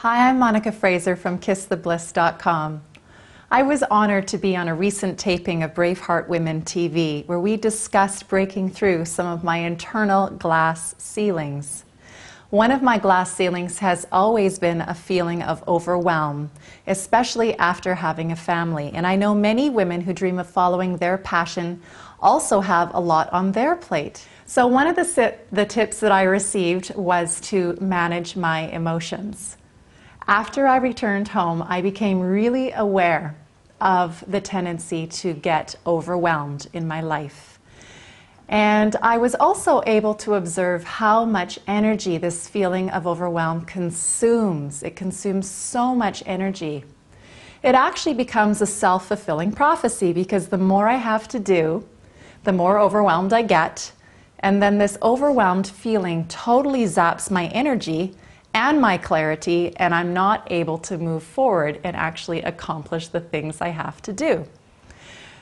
Hi, I'm Monica Fraser from kissthebliss.com. I was honored to be on a recent taping of Braveheart Women TV, where we discussed breaking through some of my internal glass ceilings. One of my glass ceilings has always been a feeling of overwhelm, especially after having a family. And I know many women who dream of following their passion also have a lot on their plate. So one of the tips that I received was to manage my emotions. After I returned home, I became really aware of the tendency to get overwhelmed in my life. And I was also able to observe how much energy this feeling of overwhelm consumes. It consumes so much energy. It actually becomes a self-fulfilling prophecy, because the more I have to do, the more overwhelmed I get. And then this overwhelmed feeling totally zaps my energy and my clarity, and I'm not able to move forward and actually accomplish the things I have to do.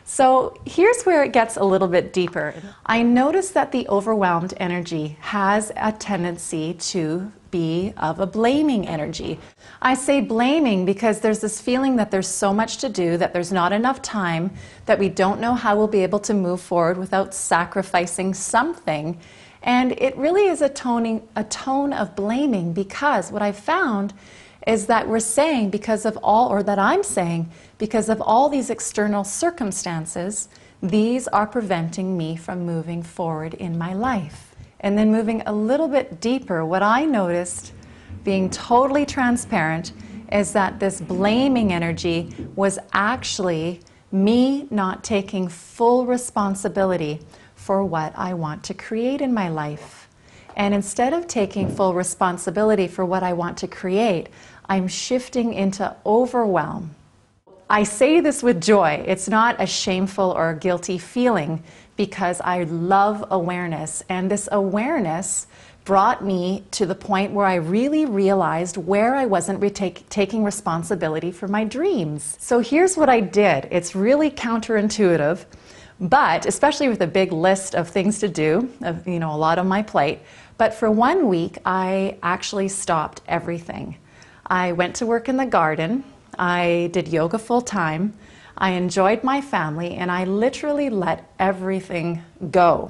So here's where it gets a little bit deeper. I noticed that the overwhelmed energy has a tendency to be of a blaming energy. I say blaming because there's this feeling that there's so much to do, that there's not enough time, that we don't know how we'll be able to move forward without sacrificing something. And it really is a tone of blaming, because what I've found is that we're saying because of all, or that I'm saying, because of all these external circumstances, these are preventing me from moving forward in my life. And then moving a little bit deeper, what I noticed, being totally transparent, is that this blaming energy was actually me not taking full responsibility for what I want to create in my life. And instead of taking full responsibility for what I want to create, I'm shifting into overwhelm. I say this with joy. It's not a shameful or a guilty feeling, because I love awareness. And this awareness brought me to the point where I really realized where I wasn't taking responsibility for my dreams. So here's what I did. It's really counterintuitive, but especially with a big list of things to do, a lot on my plate. But for 1 week, I actually stopped everything. I went to work in the garden. I did yoga full time. I enjoyed my family, and I literally let everything go.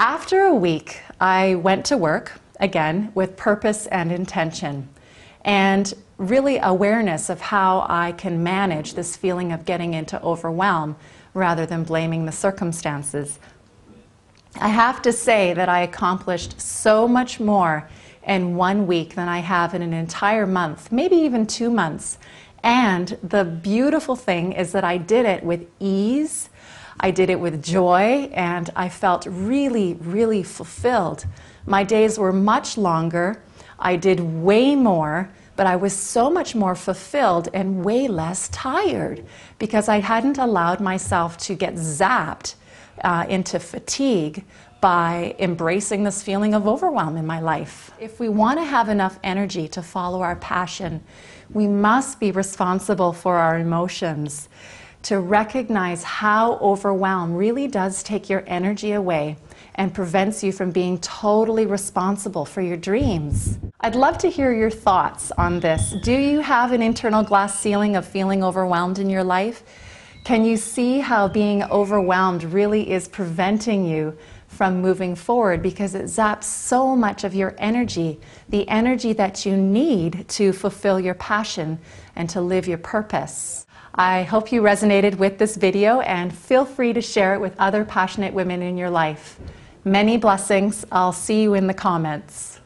After a week, I went to work again with purpose and intention, and really awareness of how I can manage this feeling of getting into overwhelm rather than blaming the circumstances. I have to say that I accomplished so much more in 1 week than I have in an entire month, maybe even 2 months. And the beautiful thing is that I did it with ease, I did it with joy, and I felt really, really fulfilled. My days were much longer, I did way more, but I was so much more fulfilled and way less tired, because I hadn't allowed myself to get zapped into fatigue by embracing this feeling of overwhelm in my life. If we want to have enough energy to follow our passion, we must be responsible for our emotions, to recognize how overwhelm really does take your energy away and prevents you from being totally responsible for your dreams. I'd love to hear your thoughts on this. Do you have an internal glass ceiling of feeling overwhelmed in your life? Can you see how being overwhelmed really is preventing you from moving forward, because it zaps so much of your energy, the energy that you need to fulfill your passion and to live your purpose? I hope you resonated with this video, and feel free to share it with other passionate women in your life. Many blessings. I'll see you in the comments.